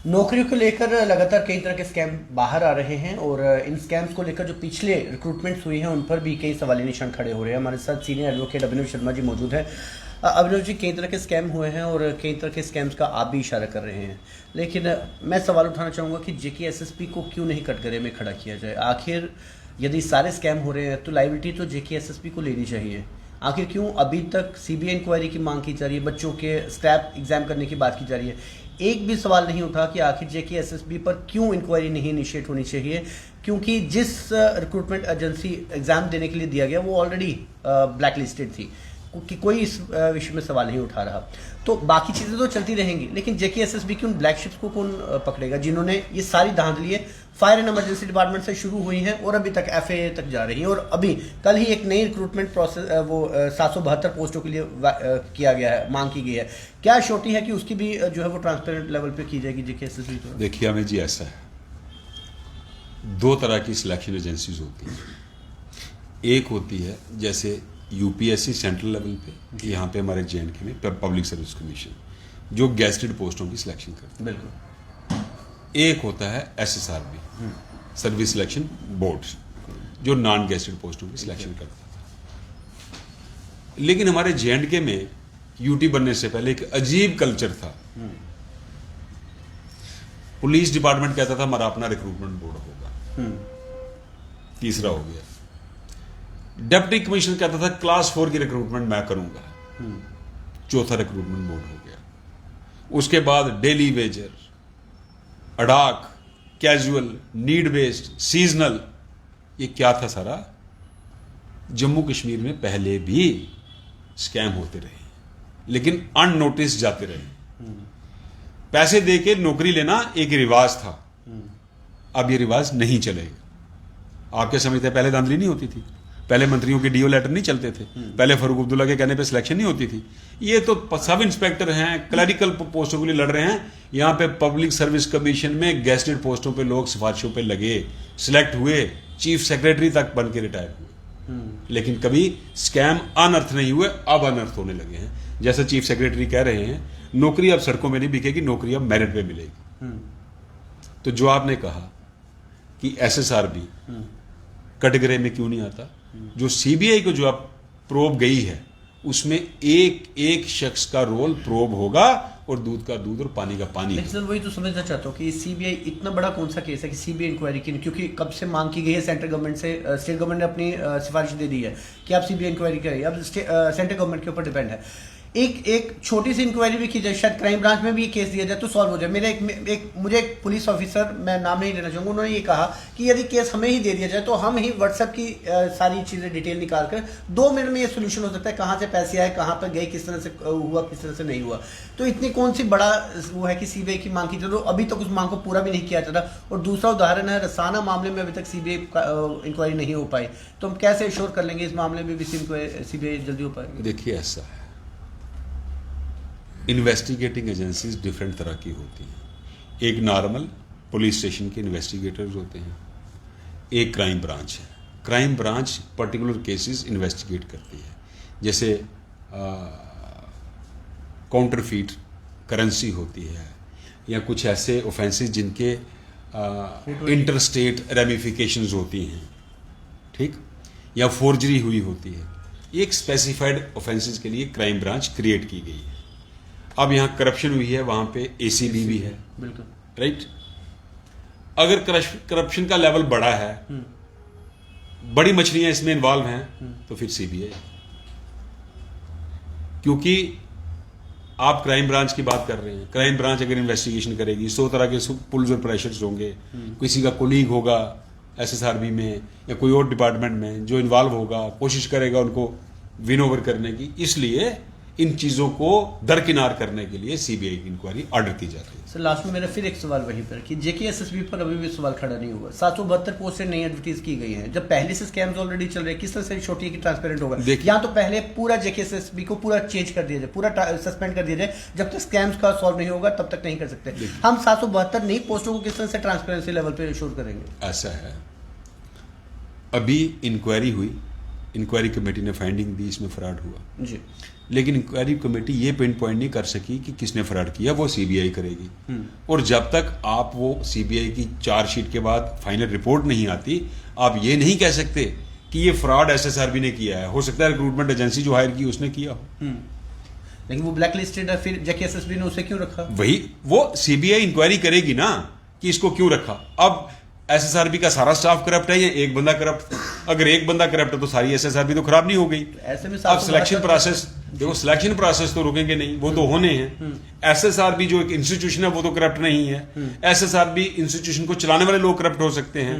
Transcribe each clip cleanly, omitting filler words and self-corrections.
नौकरियों को लेकर लगातार कई तरह के स्कैम बाहर आ रहे हैं और इन स्कैम्स को लेकर जो पिछले रिक्रूटमेंट्स हुई हैं उन पर भी कई सवाली निशान खड़े हो रहे हैं। हमारे साथ सीनियर एडवोकेट अभिनव शर्मा जी मौजूद हैं। अभिनव जी, कई तरह के स्कैम हुए हैं और कई तरह के स्कैम्स का आप भी इशारा कर रहे हैं, लेकिन मैं सवाल उठाना चाहूँगा कि JKSSB को क्यों नहीं कटघरे में खड़ा किया जाए? आखिर यदि सारे स्कैम हो रहे हैं तो लायबिलिटी तो JKSSB को लेनी चाहिए। आखिर क्यों अभी तक CBI इंक्वायरी की मांग की जा रही है, बच्चों के स्क्रैप एग्जाम करने की बात की जा रही है? एक भी सवाल नहीं उठा कि आखिर JKSSB पर क्यों इंक्वायरी नहीं इनिशिएट होनी चाहिए, क्योंकि जिस रिक्रूटमेंट एजेंसी एग्जाम देने के लिए दिया गया वो ऑलरेडी ब्लैक लिस्टेड थी, कि कोई इस विषय में सवाल नहीं उठा रहा। तो बाकी चीज़ें तो चलती रहेंगी, लेकिन JKSSB की उन ब्लैक शिप्स को कौन पकड़ेगा जिन्होंने ये सारी धांधलियाँ फायर एंड इमरजेंसी डिपार्टमेंट से शुरू हुई हैं और अभी तक FAA तक जा रही हैं। और अभी कल ही एक नई रिक्रूटमेंट प्रोसेस 772 पोस्टों के लिए किया गया है, मांग की गई है। क्या श्योरिटी है कि उसकी भी जो है वो ट्रांसपेरेंट लेवल पे की जाएगी JKSSB को? देखिए हमें जी, ऐसा है, दो तरह की सिलेक्शन एजेंसीज होती हैं। एक होती है जैसे UPSC सेंट्रल लेवल पे, यहाँ पे हमारे JNK में पब्लिक सर्विस कमीशन, जो गेस्टेड पोस्टों की सिलेक्शन करती है। बिल्कुल। एक होता है SSRB, सर्विस सिलेक्शन बोर्ड, जो नॉन गेस्टेड पोस्टों की सिलेक्शन करता है। लेकिन हमारे JNK में UT बनने से पहले एक अजीब कल्चर था। पुलिस डिपार्टमेंट कहता था हमारा अपना रिक्रूटमेंट बोर्ड होगा, तीसरा हो गया। डिप्टी कमिश्नर कहता था क्लास 4 की रिक्रूटमेंट मैं करूंगा, चौथा रिक्रूटमेंट बोर्ड हो गया। उसके बाद daily wager, ad hoc, casual, need based, seasonal, ये क्या था सारा? जम्मू कश्मीर में पहले भी स्कैम होते रहे, लेकिन अननोटिस जाते रहे। पैसे देके नौकरी लेना एक रिवाज था, अब ये रिवाज नहीं चलेगा। आपके समय से पहले धांधली नहीं होती थी, पहले मंत्रियों के DO लेटर नहीं चलते थे, पहले फारूक अब्दुल्ला के कहने पे सिलेक्शन नहीं होती थी। ये तो सब इंस्पेक्टर हैं, क्लरिकल पोस्टों के लिए लड़ रहे हैं। यहाँ पे पब्लिक सर्विस कमीशन में गेस्टेड पोस्टों पे लोग सिफारिशों पे लगे, सिलेक्ट हुए, चीफ सेक्रेटरी तक बन के रिटायर हुए, लेकिन कभी स्कैम अनर्थ नहीं हुए। अब अनर्थ होने लगे हैं। जैसा चीफ सेक्रेटरी कह रहे हैं, नौकरी अब सड़कों में नहीं बिकेगी, नौकरी अब मेरिट पे मिलेगी। तो जो आपने कहा कि SSRB कटघरे में क्यों नहीं आता, जो CBI को जो अब प्रोब गई है उसमें एक एक शख्स का रोल प्रोब होगा, और दूध का दूध और पानी का पानी। लेकिन सर वही तो समझना चाहता हूँ कि CBI इतना बड़ा कौन सा केस है कि CBI इंक्वायरी की, क्योंकि कब से मांग की गई है सेंट्रल गवर्नमेंट से, स्टेट गवर्नमेंट ने अपनी सिफारिश दे दी है कि आप CBI इंक्वायरी करिए। अब सेंट्रल गवर्नमेंट के ऊपर डिपेंड है। एक छोटी सी इंक्वायरी भी की जाए, शायद क्राइम ब्रांच में भी ये केस दिया जाए तो सॉल्व हो जाए। मुझे एक पुलिस ऑफिसर, मैं नाम नहीं लेना चाहूँगा, उन्होंने ये कहा कि यदि केस हमें ही दे दिया जाए तो हम ही व्हाट्सएप की सारी चीज़ें डिटेल निकाल कर 2 मिनट में ये सोल्यूशन हो सकता है, कहाँ से पैसे आए, कहाँ पर गए, किस तरह से हुआ, किस तरह से नहीं हुआ। तो इतनी कौन सी बड़ा वो है कि CBI की मांग की जाए, तो अभी तक उस मांग को पूरा भी नहीं किया जाता। और दूसरा उदाहरण है रसाना मामले में, अभी तक CBI इंक्वायरी नहीं हो पाई, तो हम कैसे एश्योर कर लेंगे इस मामले में भी CBI जल्दी हो पाएगी? देखिए ऐसा है, इन्वेस्टिगेटिंग एजेंसीज डिफरेंट तरह की होती हैं। एक नॉर्मल पुलिस स्टेशन के इन्वेस्टिगेटर्स होते हैं, एक क्राइम ब्रांच है। Crime branch particular cases investigate करती है, जैसे काउंटरफीट करेंसी होती है, या कुछ ऐसे ऑफेंसेस जिनके इंटरस्टेट रेमिफिकेशंस होती हैं, ठीक, या फोर्जरी हुई होती है। एक स्पेसिफाइड ऑफेंसेस के लिए क्राइम ब्रांच क्रिएट की गई है। अब यहाँ करप्शन हुई है, वहां पे ACB भी है, बिल्कुल राइट। अगर करप्शन का लेवल बड़ा है, बड़ी मछलियां इसमें इन्वॉल्व हैं, तो फिर CBI, क्योंकि आप क्राइम ब्रांच की बात कर रहे हैं। क्राइम ब्रांच अगर इन्वेस्टिगेशन करेगी, 100 तरह के पुल्स और प्रेशर्स होंगे। किसी का कोलीग होगा SSRB में या कोई और डिपार्टमेंट में जो इन्वॉल्व होगा, कोशिश करेगा उनको विन ओवर करने की। इसलिए इन चीजों को दरकिनार करने के लिए CBI की इंक्वायरी ऑर्डर की जाती है। सर लास्ट में मेरा फिर एक सवाल वहीं पर कि JKSSB पर अभी भी सवाल खड़ा नहीं हुआ। 772 पोस्टें नई एडवर्टाइज की गई हैं, जब पहले से स्कैम्स ऑलरेडी चल रहे हैं, किस तरह से छोटी है कि ट्रांसपेरेंट होगा? यहाँ तो पहले पूरा JKSSB को पूरा चेंज कर दिया जाए, पूरा सस्पेंड कर दिया जाए। जब तक स्कैम्स का सॉल्व नहीं होगा तब तक नहीं कर सकते। हम 772 नई पोस्टों को किस तरह से ट्रांसपेरेंसी लेवल पर शोर करेंगे? ऐसा है, अभी इंक्वायरी हुई, इंक्वायरी कमेटी ने फाइंडिंग दी, इसमें फ्रॉड हुआ जी। लेकिन इंक्वायरी कमेटी ये पिन पॉइंट नहीं कर सकी कि किसने फ्रॉड किया, वो सीबीआई करेगी। और जब तक आप वो सीबीआई की चार्जशीट के बाद फाइनल रिपोर्ट नहीं आती, आप ये नहीं कह सकते कि ये फ्रॉड एसएसआरबी ने किया है। हो सकता है रिक्रूटमेंट एजेंसी जो हायर की उसने किया हो। लेकिन वो ब्लैक लिस्टेड है, फिर जेके एसएसबी ने उसे क्यों रखा? वही वो सीबीआई इंक्वायरी करेगी ना कि इसको क्यों रखा। अब एसएसआरबी का सारा स्टाफ करप्ट है या एक बंदा करप्ट? अगर एक बंदा करप्ट है तो सारी एसएसआरबी तो खराब नहीं हो गई। ऐसे में अब सिलेक्शन प्रोसेस देखो, सिलेक्शन प्रोसेस तो रुकेंगे नहीं, वो तो होने हैं। एसएसआरबी जो एक इंस्टीट्यूशन है वो तो करप्ट नहीं है। एसएसआरबी इंस्टीट्यूशन को चलाने वाले लोग करप्ट हो सकते हैं,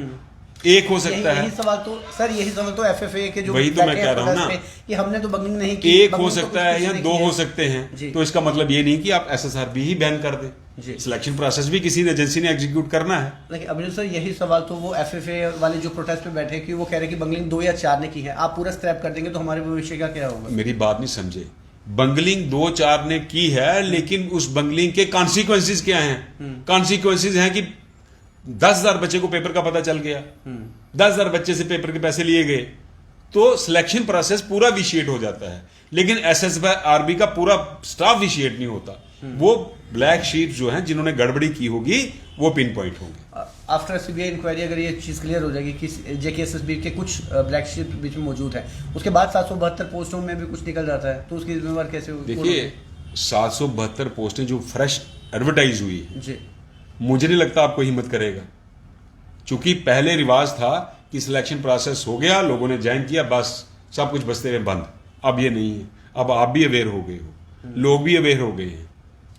एक हो सकता है। यही सवाल तो सर, यही सवाल तो एफएफए के जो वही तो मैं कह रहा हूं ना कि हमने तो बंगलिंग नहीं की। एक हो सकता है या दो हो सकते हैं, तो इसका मतलब ये नहीं कि आप एसएसआरबी ही बैन कर दें। सिलेक्शन प्रोसेस भी किसी एजेंसी ने एग्जीक्यूट करना है। लेकिन अभिनव सर, यही सवाल तो वो एफएफए वाले जो प्रोटेस्ट पे बैठे कि वो कह रहे हैं कि बंगलिंग 2 या 4 ने की है, आप पूरा स्क्रैप कर देंगे तो हमारे भविष्य का क्या होगा? मेरी बात नहीं समझे। बंगलिंग 2-4 ने की है, लेकिन उस बंगलिंग के कॉन्सिक्वेंसेज क्या हैं? कॉन्सिक्वेंसेज हैं कि 10,000 बच्चे को पेपर का पता चल गया, 10,000 बच्चे से पेपर के पैसे लिए गए, तो सिलेक्शन प्रोसेस पूरा विशिएट हो जाता है। लेकिन एसएसआरबी का पूरा स्टाफ विशिएट नहीं होता। वो ब्लैक शीट जो हैं जिन्होंने गड़बड़ी की होगी वो पिन पॉइंट होंगे। आफ्टर सीबीआई इंक्वायरी अगर ये चीज क्लियर हो जाएगी कि जेकेएसएसबी के कुछ ब्लैक शीट बीच में मौजूद है, उसके बाद 772 पोस्टों में भी कुछ निकल जाता है, तो उसकी जिम्मेवार कैसे होगी? देखिए, 772 पोस्टें जो फ्रेश एडवर्टाइज हुई जी, मुझे नहीं लगता आपको हिम्मत करेगा। क्योंकि पहले रिवाज था कि सिलेक्शन प्रोसेस हो गया, लोगों ने ज्वाइन किया, बस सब कुछ बसते रहे बंद। अब ये नहीं है। अब आप भी अवेयर हो गए हो, लोग भी अवेयर हो गए हैं।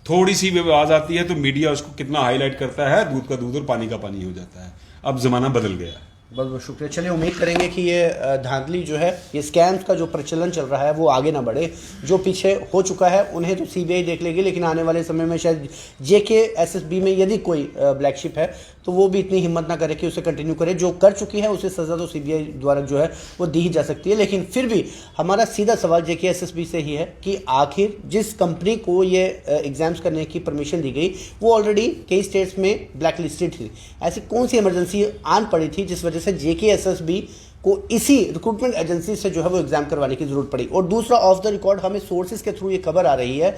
थोड़ी सी भी आवाज आती है तो मीडिया उसको कितना हाईलाइट करता है, दूध का दूध और पानी का पानी हो जाता है। अब जमाना बदल गया है। बहुत बहुत शुक्रिया। चलिए, उम्मीद करेंगे कि ये धांधली जो है, ये स्कैम्स का जो प्रचलन चल रहा है वो आगे ना बढ़े। जो पीछे हो चुका है उन्हें तो सीबीआई देख लेगी, लेकिन आने वाले समय में शायद जेकेएसएसबी में यदि कोई ब्लैक शिप है तो वो भी इतनी हिम्मत ना करे कि उसे कंटिन्यू करे। जो कर चुकी है उसे सजा तो सीबीआई द्वारा जो है वो दी ही जा सकती है। लेकिन फिर भी हमारा सीधा सवाल जेकेएसएसबी से ही है कि आखिर जिस कंपनी को ये एग्जाम्स करने की परमिशन दी गई वो ऑलरेडी कई स्टेट्स में ब्लैक लिस्टेड थी। ऐसी कौन सी इमरजेंसी आन पड़ी थी जिस वजह से जेकेएसएसबी को इसी रिक्रूटमेंट एजेंसी से जो है वो एग्जाम करवाने की जरूरत पड़ी? और दूसरा, ऑफ द रिकॉर्ड हमें सोर्सेज के थ्रू ये खबर आ रही है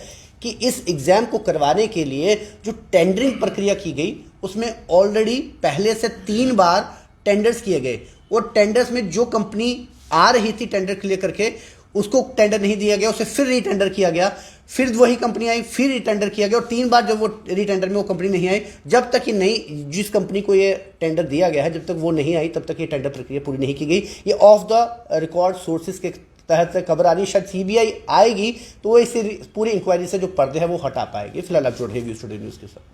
कि इस एग्जाम को करवाने के लिए जो टेंडरिंग प्रक्रिया की गई उसमें ऑलरेडी पहले से 3 बार टेंडर्स किए गए, और टेंडर्स में जो कंपनी आ रही थी टेंडर क्लियर करके उसको टेंडर नहीं दिया गया, उसे फिर रीटेंडर किया गया, फिर वही कंपनी आई, फिर रीटेंडर किया गया, और 3 बार जब वो रीटेंडर में वो कंपनी नहीं आई, जब तक ये नहीं, जिस कंपनी को ये टेंडर दिया गया है जब तक वो नहीं आई तब तक ये टेंडर प्रक्रिया पूरी नहीं की गई। ये ऑफ द रिकॉर्ड सोर्सेज के तहत खबर आ रही है। शायद सीबीआई आएगी तो वो इस पूरी इंक्वायरी से जो पर्दे हैं वो हटा पाएगी। फिलहाल आप जुड़ रहे हैं व्यू स्टूडियो न्यूज़ के साथ।